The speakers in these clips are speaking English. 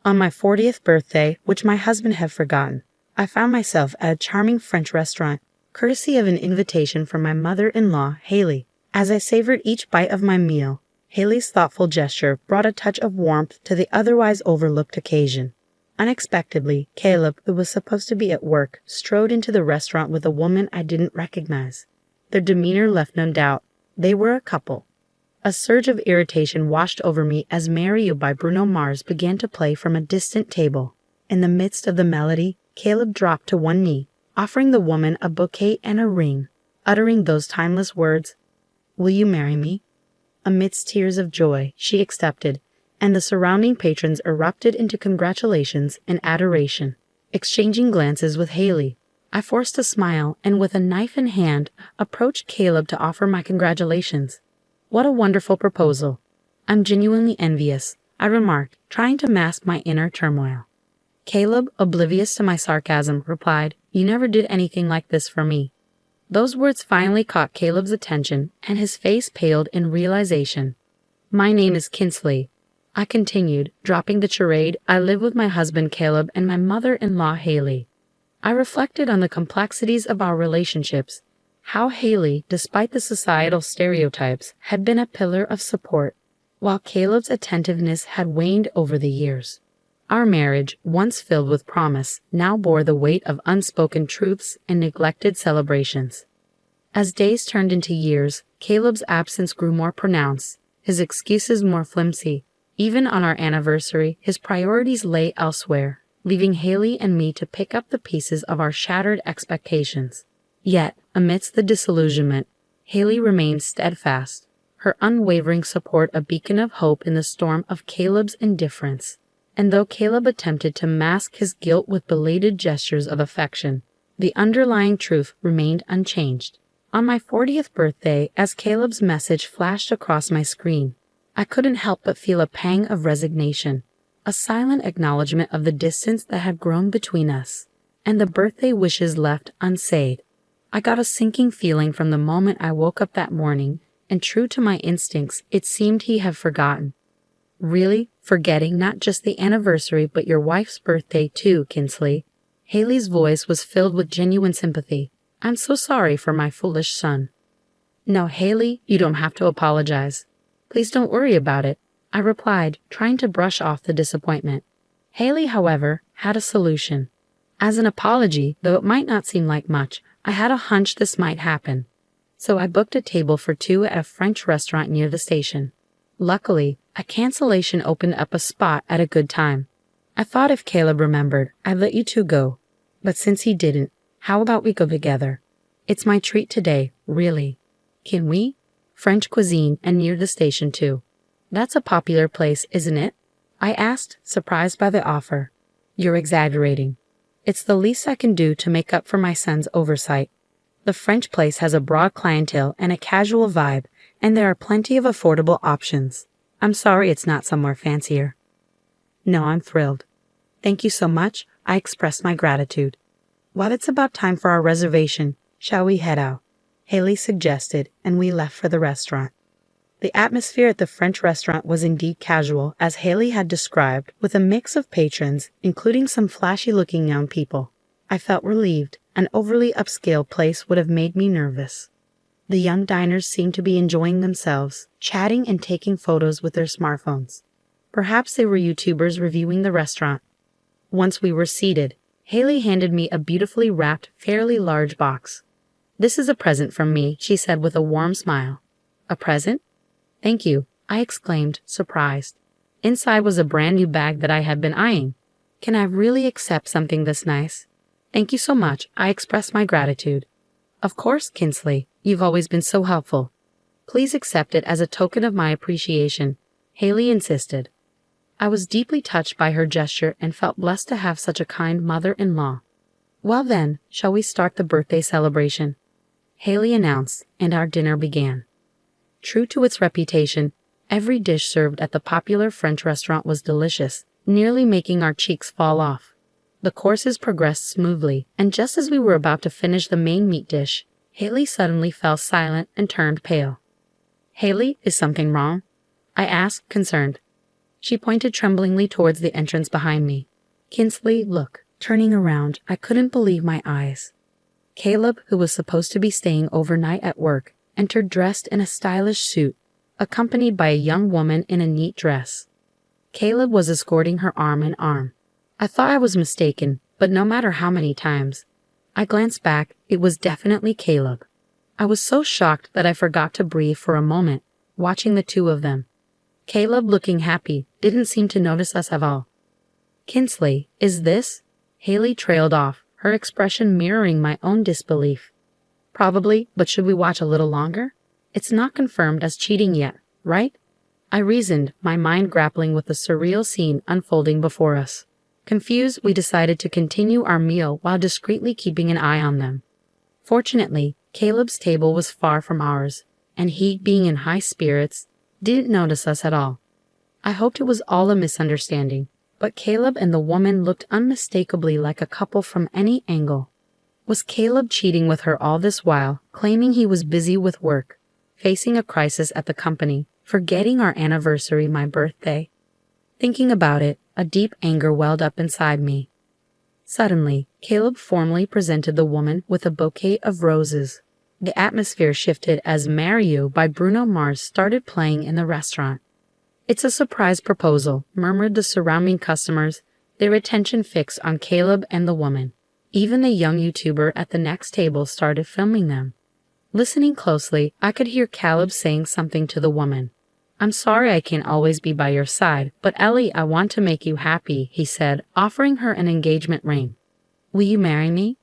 On my 40th birthday, which my husband had forgotten, I found myself at a charming French restaurant, courtesy of an invitation from my mother-in-law, Haley. As I savored each bite of my meal, Haley's thoughtful gesture brought a touch of warmth to the otherwise overlooked occasion. Unexpectedly, Caleb, who was supposed to be at work, strode into the restaurant with a woman I didn't recognize. Their demeanor left no doubt. They were a couple. A surge of irritation washed over me as Marry You by Bruno Mars began to play from a distant table. In the midst of the melody, Caleb dropped to one knee, offering the woman a bouquet and a ring, uttering those timeless words, "Will you marry me?" Amidst tears of joy, she accepted, and the surrounding patrons erupted into congratulations and adoration. Exchanging glances with Haley, I forced a smile and with a knife in hand, approached Caleb to offer my congratulations. "What a wonderful proposal. I'm genuinely envious," I remarked, trying to mask my inner turmoil. Caleb, oblivious to my sarcasm, replied, "You never did anything like this for me." Those words finally caught Caleb's attention, and his face paled in realization. "My name is Kinsley," I continued, dropping the charade. "I live with my husband Caleb and my mother-in-law Haley." I reflected on the complexities of our relationships, how Haley, despite the societal stereotypes, had been a pillar of support, while Caleb's attentiveness had waned over the years. Our marriage, once filled with promise, now bore the weight of unspoken truths and neglected celebrations. As days turned into years, Caleb's absence grew more pronounced, his excuses more flimsy. Even on our anniversary, his priorities lay elsewhere, leaving Haley and me to pick up the pieces of our shattered expectations. Yet, amidst the disillusionment, Haley remained steadfast, her unwavering support a beacon of hope in the storm of Caleb's indifference. And though Caleb attempted to mask his guilt with belated gestures of affection, the underlying truth remained unchanged. On my 40th birthday, as Caleb's message flashed across my screen, I couldn't help but feel a pang of resignation, a silent acknowledgement of the distance that had grown between us, and the birthday wishes left unsaid. I got a sinking feeling from the moment I woke up that morning, and true to my instincts, it seemed he had forgotten. "Really? Forgetting not just the anniversary but your wife's birthday too, Kinsley?" Haley's voice was filled with genuine sympathy. "I'm so sorry for my foolish son." "No, Haley, you don't have to apologize. Please don't worry about it," I replied, trying to brush off the disappointment. Haley, however, had a solution. As an apology, though it might not seem like much, I had a hunch this might happen. So I booked a table for two at a French restaurant near the station. Luckily, a cancellation opened up a spot at a good time. I thought if Caleb remembered, I'd let you two go. But since he didn't, how about we go together? It's my treat today, really. Can we? French cuisine and near the station too. That's a popular place, isn't it? I asked, surprised by the offer. You're exaggerating. It's the least I can do to make up for my son's oversight. The French place has a broad clientele and a casual vibe, and there are plenty of affordable options. I'm sorry it's not somewhere fancier. No, I'm thrilled. Thank you so much. I express my gratitude. Well, it's about time for our reservation. Shall we head out? Haley suggested, and we left for the restaurant. The atmosphere at the French restaurant was indeed casual, as Haley had described, with a mix of patrons, including some flashy-looking young people. I felt relieved. An overly upscale place would have made me nervous. The young diners seemed to be enjoying themselves, chatting and taking photos with their smartphones. Perhaps they were YouTubers reviewing the restaurant. Once we were seated, Haley handed me a beautifully wrapped, fairly large box. "This is a present from me," she said with a warm smile. "A present?" "Thank you," I exclaimed, surprised. Inside was a brand new bag that I had been eyeing. "Can I really accept something this nice?" "Thank you so much. I express my gratitude." "Of course, Kinsley. You've always been so helpful. Please accept it as a token of my appreciation," Haley insisted. I was deeply touched by her gesture and felt blessed to have such a kind mother-in-law. "Well then, shall we start the birthday celebration?" Haley announced, and our dinner began. True to its reputation, every dish served at the popular French restaurant was delicious, nearly making our cheeks fall off. The courses progressed smoothly, and just as we were about to finish the main meat dish, Haley suddenly fell silent and turned pale. "Haley, is something wrong?" I asked, concerned. She pointed tremblingly towards the entrance behind me. Kinsley, look. Turning around, I couldn't believe my eyes. Caleb, who was supposed to be staying overnight at work, entered dressed in a stylish suit, accompanied by a young woman in a neat dress. Caleb was escorting her arm in arm. I thought I was mistaken, but no matter how many times I glanced back, it was definitely Caleb. I was so shocked that I forgot to breathe for a moment, watching the two of them. Caleb, looking happy, didn't seem to notice us at all. Kinsley, is this? Haley trailed off, her expression mirroring my own disbelief. Probably, but should we watch a little longer? It's not confirmed as cheating yet, right? I reasoned, my mind grappling with the surreal scene unfolding before us. Confused, we decided to continue our meal while discreetly keeping an eye on them. Fortunately, Caleb's table was far from ours, and he, being in high spirits, didn't notice us at all. I hoped it was all a misunderstanding, but Caleb and the woman looked unmistakably like a couple from any angle. Was Caleb cheating with her all this while, claiming he was busy with work, facing a crisis at the company, forgetting our anniversary, my birthday? Thinking about it, a deep anger welled up inside me. Suddenly, Caleb formally presented the woman with a bouquet of roses. The atmosphere shifted as Marry You by Bruno Mars started playing in the restaurant. It's a surprise proposal, murmured the surrounding customers, their attention fixed on Caleb and the woman. Even the young YouTuber at the next table started filming them. Listening closely, I could hear Caleb saying something to the woman. I'm sorry I can't always be by your side, but Ellie, I want to make you happy, he said, offering her an engagement ring. Will you marry me?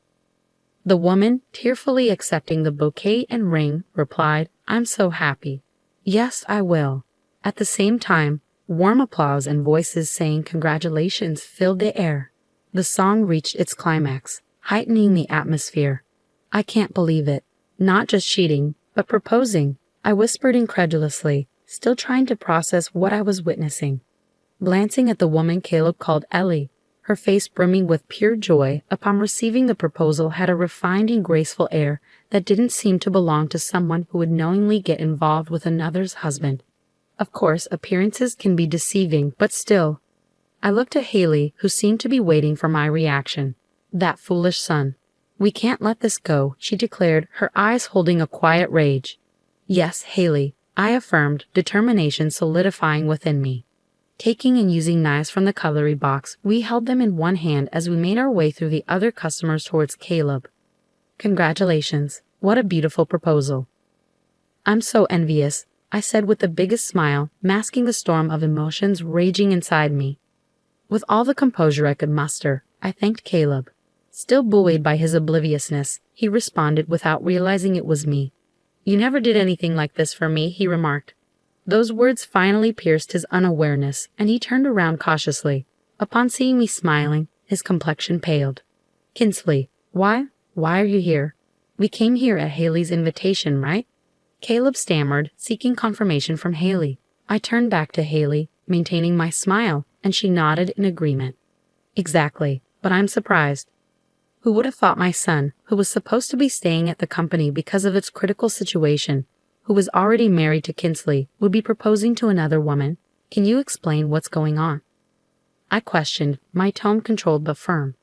The woman, tearfully accepting the bouquet and ring, replied, I'm so happy. Yes, I will. At the same time, warm applause and voices saying congratulations filled the air. The song reached its climax, heightening the atmosphere. I can't believe it. Not just cheating, but proposing, I whispered incredulously, still trying to process what I was witnessing. Glancing at the woman Caleb called Ellie, her face brimming with pure joy upon receiving the proposal had a refined and graceful air that didn't seem to belong to someone who would knowingly get involved with another's husband. Of course, appearances can be deceiving, but still. I looked at Haley, who seemed to be waiting for my reaction. That foolish son. We can't let this go, she declared, her eyes holding a quiet rage. Yes, Haley, I affirmed, determination solidifying within me. Taking and using knives from the cutlery box, we held them in one hand as we made our way through the other customers towards Caleb. Congratulations. What a beautiful proposal. I'm so envious, I said with the biggest smile, masking the storm of emotions raging inside me. With all the composure I could muster, I thanked Caleb. Still buoyed by his obliviousness, he responded without realizing it was me. You never did anything like this for me, he remarked. Those words finally pierced his unawareness, and he turned around cautiously. Upon seeing me smiling, his complexion paled. Kinsley, why are you here? We came here at Haley's invitation, right? Caleb stammered, seeking confirmation from Haley. I turned back to Haley, maintaining my smile, and she nodded in agreement. Exactly, but I'm surprised. Who would have thought my son, who was supposed to be staying at the company because of its critical situation, who was already married to Kinsley, would be proposing to another woman? Can you explain what's going on? I questioned, my tone controlled but firm.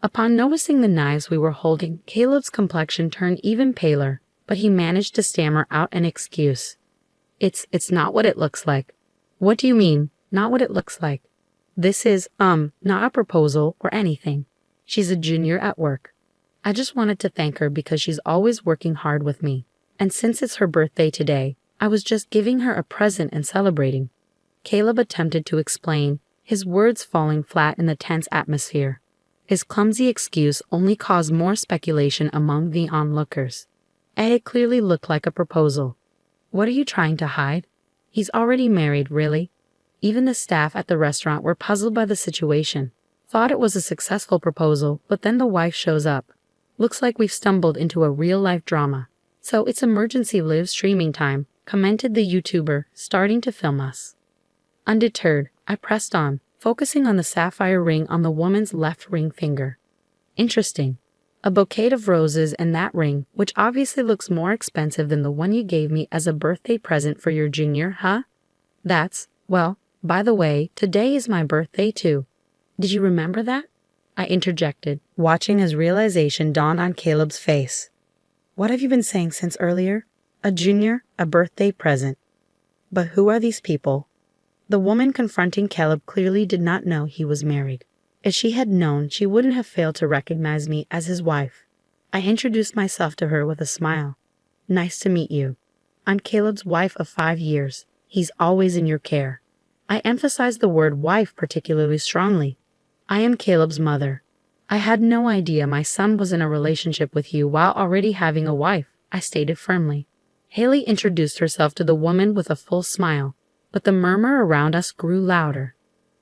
Upon noticing the knives we were holding, Caleb's complexion turned even paler, but he managed to stammer out an excuse. It's not what it looks like. What do you mean, not what it looks like? This is, not a proposal or anything. She's a junior at work. I just wanted to thank her because she's always working hard with me. And since it's her birthday today, I was just giving her a present and celebrating. Caleb attempted to explain, his words falling flat in the tense atmosphere. His clumsy excuse only caused more speculation among the onlookers. It had clearly looked like a proposal. What are you trying to hide? He's already married, really. Even the staff at the restaurant were puzzled by the situation. Thought it was a successful proposal, but then the wife shows up. Looks like we've stumbled into a real-life drama. So it's emergency live streaming time, commented the YouTuber, starting to film us. Undeterred, I pressed on, focusing on the sapphire ring on the woman's left ring finger. Interesting. A bouquet of roses and that ring, which obviously looks more expensive than the one you gave me as a birthday present for your junior, huh? That's By the way, today is my birthday too. Did you remember that? I interjected, watching as realization dawned on Caleb's face. What have you been saying since earlier? A junior, a birthday present. But who are these people? The woman confronting Caleb clearly did not know he was married. If she had known, she wouldn't have failed to recognize me as his wife. I introduced myself to her with a smile. Nice to meet you. I'm Caleb's wife of 5 years. He's always in your care. I emphasized the word wife particularly strongly. I am Caleb's mother. I had no idea my son was in a relationship with you while already having a wife, I stated firmly. Haley introduced herself to the woman with a full smile, but the murmur around us grew louder.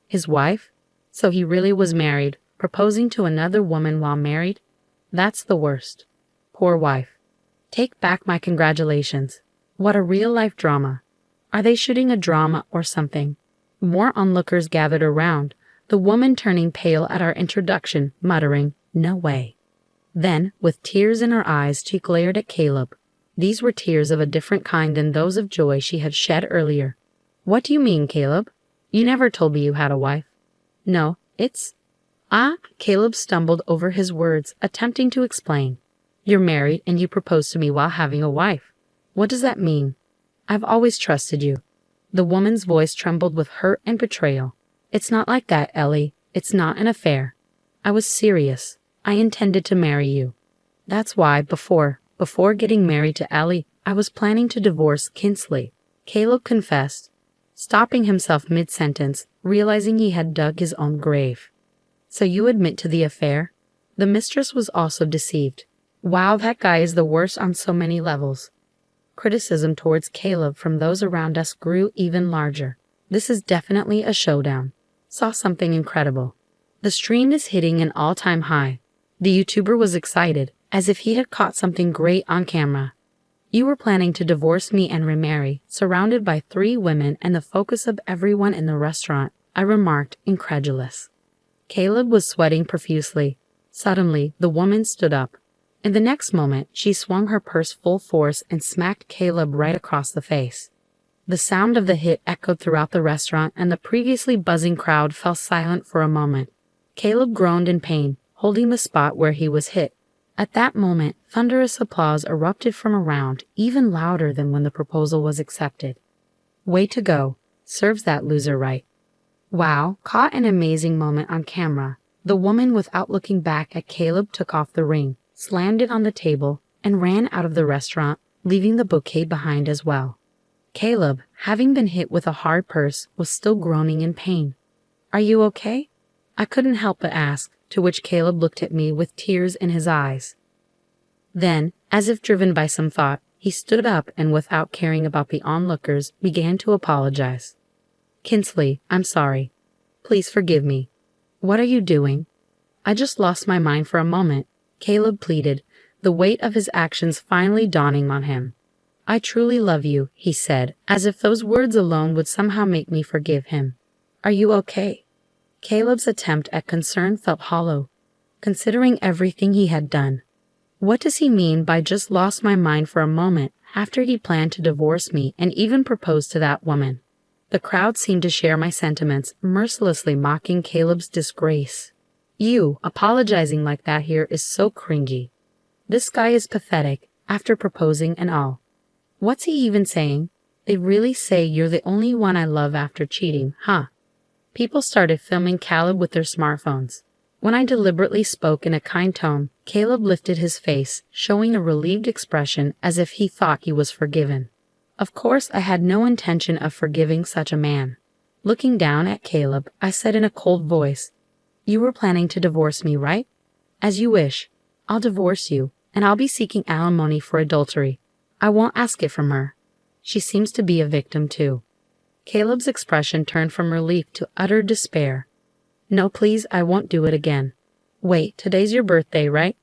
His wife? So he really was married, proposing to another woman while married? That's the worst. Poor wife. Take back my congratulations. What a real-life drama. Are they shooting a drama or something? More onlookers gathered around, the woman turning pale at our introduction, muttering, "No way." Then, with tears in her eyes, she glared at Caleb. These were tears of a different kind than those of joy she had shed earlier. What do you mean, Caleb? You never told me you had a wife. No, it's... Caleb stumbled over his words, attempting to explain. You're married and you proposed to me while having a wife. What does that mean? I've always trusted you. The woman's voice trembled with hurt and betrayal. It's not like that, Ellie. It's not an affair. I was serious. I intended to marry you. That's why, before getting married to Ellie, I was planning to divorce Kinsley, Caleb confessed, stopping himself mid-sentence, realizing he had dug his own grave. So you admit to the affair? The mistress was also deceived. Wow, that guy is the worst on so many levels. Criticism towards Caleb from those around us grew even larger. This is definitely a showdown. Saw something incredible. The stream is hitting an all-time high. The YouTuber was excited, as if he had caught something great on camera. You were planning to divorce me and remarry, surrounded by 3 women and the focus of everyone in the restaurant, I remarked, incredulous. Caleb was sweating profusely. Suddenly, the woman stood up. In the next moment, she swung her purse full force and smacked Caleb right across the face. The sound of the hit echoed throughout the restaurant and the previously buzzing crowd fell silent for a moment. Caleb groaned in pain, holding the spot where he was hit. At that moment, thunderous applause erupted from around, even louder than when the proposal was accepted. Way to go. Serves that loser right. Wow, caught an amazing moment on camera. The woman, without looking back at Caleb, took off the ring, slammed it on the table, and ran out of the restaurant, leaving the bouquet behind as well. Caleb, having been hit with a hard purse, was still groaning in pain. Are you okay? I couldn't help but ask, to which Caleb looked at me with tears in his eyes. Then, as if driven by some thought, he stood up and without caring about the onlookers, began to apologize. Kinsley, I'm sorry. Please forgive me. What are you doing? I just lost my mind for a moment, Caleb pleaded, the weight of his actions finally dawning on him. I truly love you, he said, as if those words alone would somehow make me forgive him. Are you okay? Caleb's attempt at concern felt hollow, considering everything he had done. What does he mean by just lost my mind for a moment after he planned to divorce me and even propose to that woman? The crowd seemed to share my sentiments, mercilessly mocking Caleb's disgrace. You, apologizing like that here is so cringy. This guy is pathetic, after proposing and all. What's he even saying? They really say you're the only one I love after cheating, huh? People started filming Caleb with their smartphones. When I deliberately spoke in a kind tone, Caleb lifted his face, showing a relieved expression as if he thought he was forgiven. Of course, I had no intention of forgiving such a man. Looking down at Caleb, I said in a cold voice, You were planning to divorce me, right? As you wish. I'll divorce you, and I'll be seeking alimony for adultery. I won't ask it from her. She seems to be a victim too. Caleb's expression turned from relief to utter despair. No, please, I won't do it again. Wait, today's your birthday, right?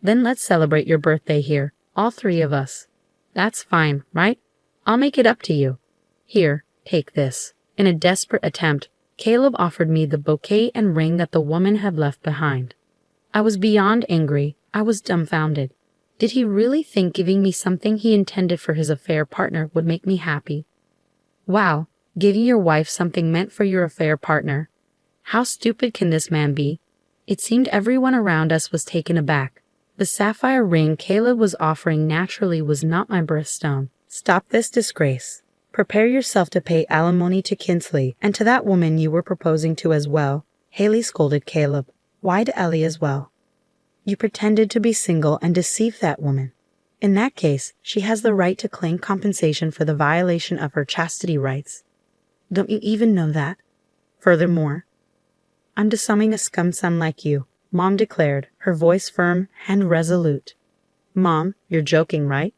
Then let's celebrate your birthday here, all 3 of us. That's fine, right? I'll make it up to you. Here, take this. In a desperate attempt, Caleb offered me the bouquet and ring that the woman had left behind. I was beyond angry. I was dumbfounded. Did he really think giving me something he intended for his affair partner would make me happy? Wow, Giving your wife something meant for your affair partner. How stupid can this man be? It seemed everyone around us was taken aback. The sapphire ring Caleb was offering naturally was not my birthstone. Stop this disgrace. Prepare yourself to pay alimony to Kinsley and to that woman you were proposing to as well. Haley scolded Caleb. Why to Ellie as well? You pretended to be single and deceived that woman. In that case, she has the right to claim compensation for the violation of her chastity rights. Don't you even know that? Furthermore, I'm disowning a scum son like you, Mom declared, her voice firm and resolute. Mom, you're joking, right?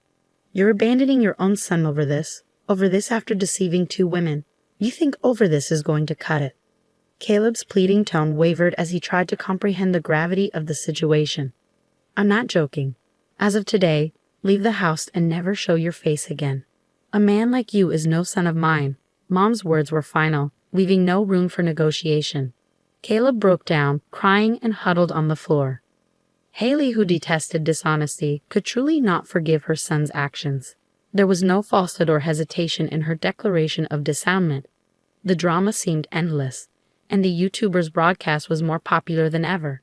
You're abandoning your own son over this after deceiving 2 women. You think over this is going to cut it? Caleb's pleading tone wavered as he tried to comprehend the gravity of the situation. I'm not joking. As of today, leave the house and never show your face again. A man like you is no son of mine. Mom's words were final, leaving no room for negotiation. Caleb broke down, crying and huddled on the floor. Haley, who detested dishonesty, could truly not forgive her son's actions. There was no falsehood or hesitation in her declaration of dissownment. The drama seemed endless, and the YouTuber's broadcast was more popular than ever.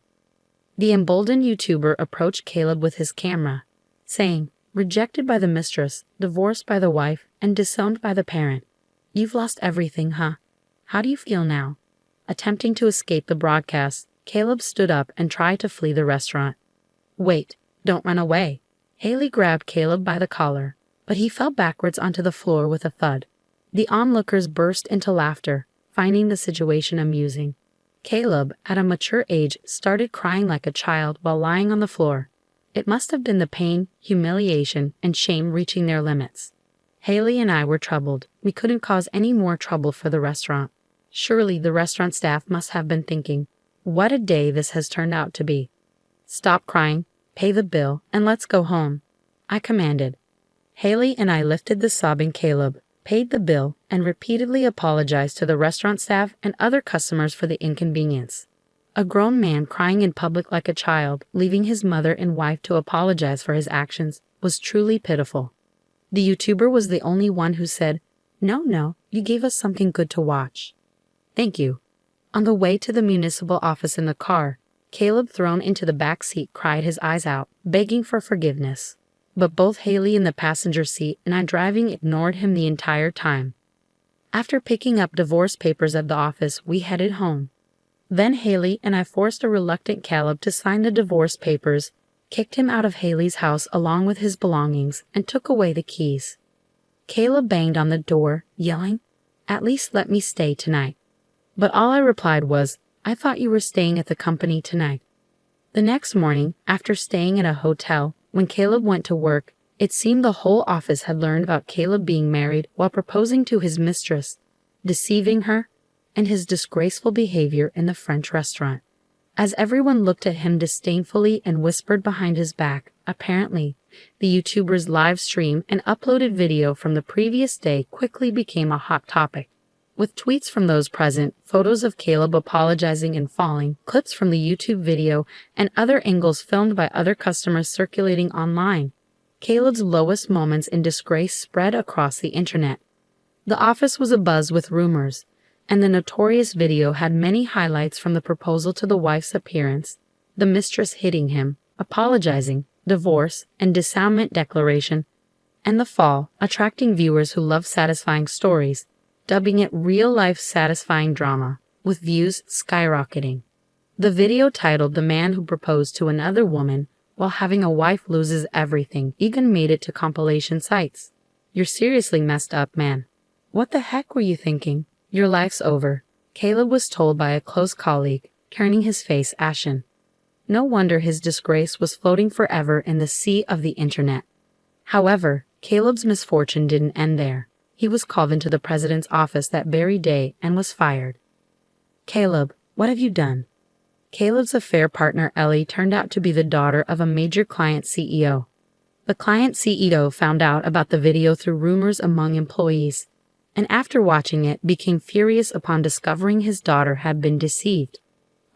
The emboldened YouTuber approached Caleb with his camera, saying, "Rejected by the mistress, divorced by the wife, and disowned by the parent. You've lost everything, huh? How do you feel now?" Attempting to escape the broadcast, Caleb stood up and tried to flee the restaurant. Wait, don't run away. Haley grabbed Caleb by the collar, but he fell backwards onto the floor with a thud. The onlookers burst into laughter, finding the situation amusing. Caleb, at a mature age, started crying like a child while lying on the floor. It must have been the pain, humiliation, and shame reaching their limits. Haley and I were troubled. We couldn't cause any more trouble for the restaurant. Surely the restaurant staff must have been thinking, what a day this has turned out to be. Stop crying, pay the bill, and let's go home, I commanded. Haley and I lifted the sobbing Caleb, paid the bill, and repeatedly apologized to the restaurant staff and other customers for the inconvenience. A grown man crying in public like a child, leaving his mother and wife to apologize for his actions, was truly pitiful. The YouTuber was the only one who said, No, you gave us something good to watch. Thank you. On the way to the municipal office in the car, Caleb, thrown into the back seat, cried his eyes out, begging for forgiveness. But both Haley in the passenger seat and I driving ignored him the entire time. After picking up divorce papers at the office, we headed home. Then Haley and I forced a reluctant Caleb to sign the divorce papers, kicked him out of Haley's house along with his belongings, and took away the keys. Caleb banged on the door, yelling, "At least let me stay tonight." But all I replied was, "I thought you were staying at the company tonight." The next morning, after staying at a hotel, when Caleb went to work, it seemed the whole office had learned about Caleb being married while proposing to his mistress, deceiving her, and his disgraceful behavior in the French restaurant. As everyone looked at him disdainfully and whispered behind his back, apparently, the YouTuber's live stream and uploaded video from the previous day quickly became a hot topic. With tweets from those present, photos of Caleb apologizing and falling, clips from the YouTube video, and other angles filmed by other customers circulating online. Caleb's lowest moments in disgrace spread across the internet. The office was abuzz with rumors, and the notorious video had many highlights from the proposal to the wife's appearance, the mistress hitting him, apologizing, divorce, and dissownment declaration, and the fall, attracting viewers who love satisfying stories, dubbing it real-life satisfying drama, with views skyrocketing. The video titled "The Man Who Proposed to Another Woman While Having a Wife Loses Everything" even made it to compilation sites. You're seriously messed up, man. What the heck were you thinking? Your life's over, Caleb was told by a close colleague, turning his face ashen. No wonder his disgrace was floating forever in the sea of the internet. However, Caleb's misfortune didn't end there. He was called into the president's office that very day and was fired. Caleb, what have you done? Caleb's affair partner Ellie turned out to be the daughter of a major client CEO. The client CEO found out about the video through rumors among employees, and after watching it became furious upon discovering his daughter had been deceived.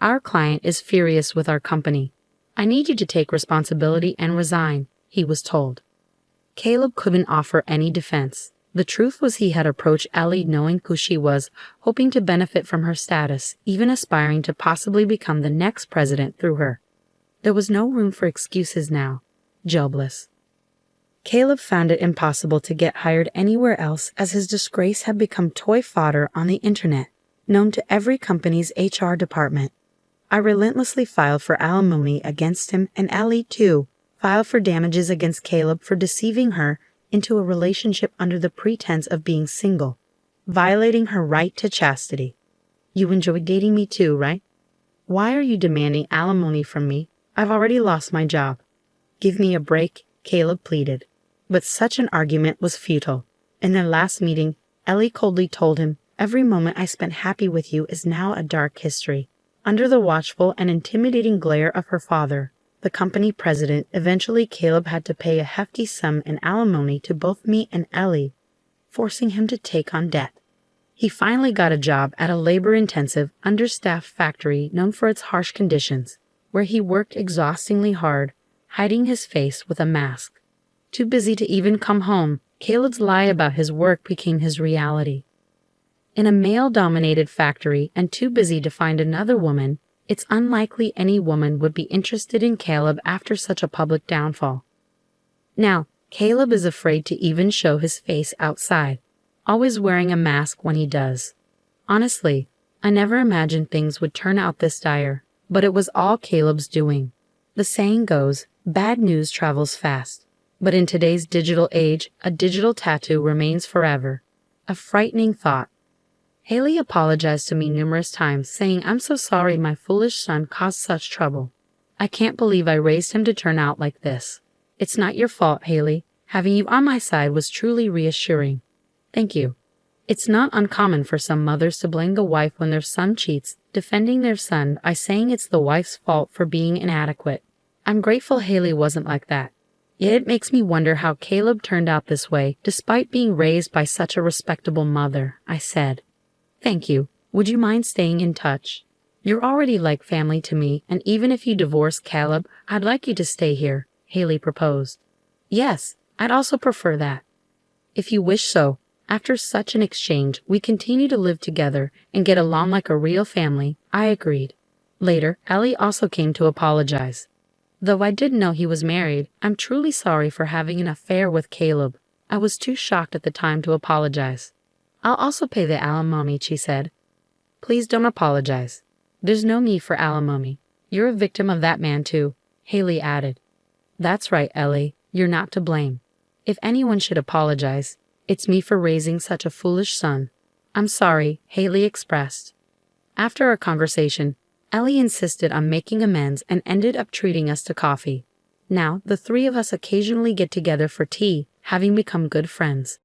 Our client is furious with our company. I need you to take responsibility and resign, he was told. Caleb couldn't offer any defense. The truth was he had approached Ellie knowing who she was, hoping to benefit from her status, even aspiring to possibly become the next president through her. There was no room for excuses now. Jobless. Caleb found it impossible to get hired anywhere else as his disgrace had become toy fodder on the internet, known to every company's HR department. I relentlessly filed for alimony against him, and Ellie, too, filed for damages against Caleb for deceiving her into a relationship under the pretense of being single, violating her right to chastity. You enjoy dating me too, right? Why are you demanding alimony from me? I've already lost my job. Give me a break, Caleb pleaded. But such an argument was futile. In their last meeting, Ellie coldly told him, "Every moment I spent happy with you is now a dark history." Under the watchful and intimidating glare of her father, the company president, eventually Caleb had to pay a hefty sum in alimony to both me and Ellie, forcing him to take on debt. He finally got a job at a labor-intensive, understaffed factory known for its harsh conditions, where he worked exhaustingly hard, hiding his face with a mask. Too busy to even come home, Caleb's lie about his work became his reality. In a male-dominated factory and too busy to find another woman, it's unlikely any woman would be interested in Caleb after such a public downfall. Now, Caleb is afraid to even show his face outside, always wearing a mask when he does. Honestly, I never imagined things would turn out this dire, but it was all Caleb's doing. The saying goes, bad news travels fast. But in today's digital age, a digital tattoo remains forever. A frightening thought. Haley apologized to me numerous times, saying, "I'm so sorry my foolish son caused such trouble. I can't believe I raised him to turn out like this." "It's not your fault, Haley. Having you on my side was truly reassuring." "Thank you." It's not uncommon for some mothers to blame the wife when their son cheats, defending their son by saying it's the wife's fault for being inadequate. I'm grateful Haley wasn't like that. Yet it makes me wonder how Caleb turned out this way, despite being raised by such a respectable mother, I said. "Thank you. Would you mind staying in touch? You're already like family to me, and even if you divorce Caleb, I'd like you to stay here," Haley proposed. "Yes, I'd also prefer that." "If you wish so." After such an exchange, we continue to live together and get along like a real family, I agreed. Later, Ellie also came to apologize. "Though I didn't know he was married, I'm truly sorry for having an affair with Caleb. I was too shocked at the time to apologize." "I'll also pay the alimony," she said. "Please don't apologize. There's no need for alimony. You're a victim of that man too," Haley added. "That's right, Ellie. You're not to blame. If anyone should apologize, it's me for raising such a foolish son." "I'm sorry," Haley expressed. After our conversation, Ellie insisted on making amends and ended up treating us to coffee. Now, the three of us occasionally get together for tea, having become good friends.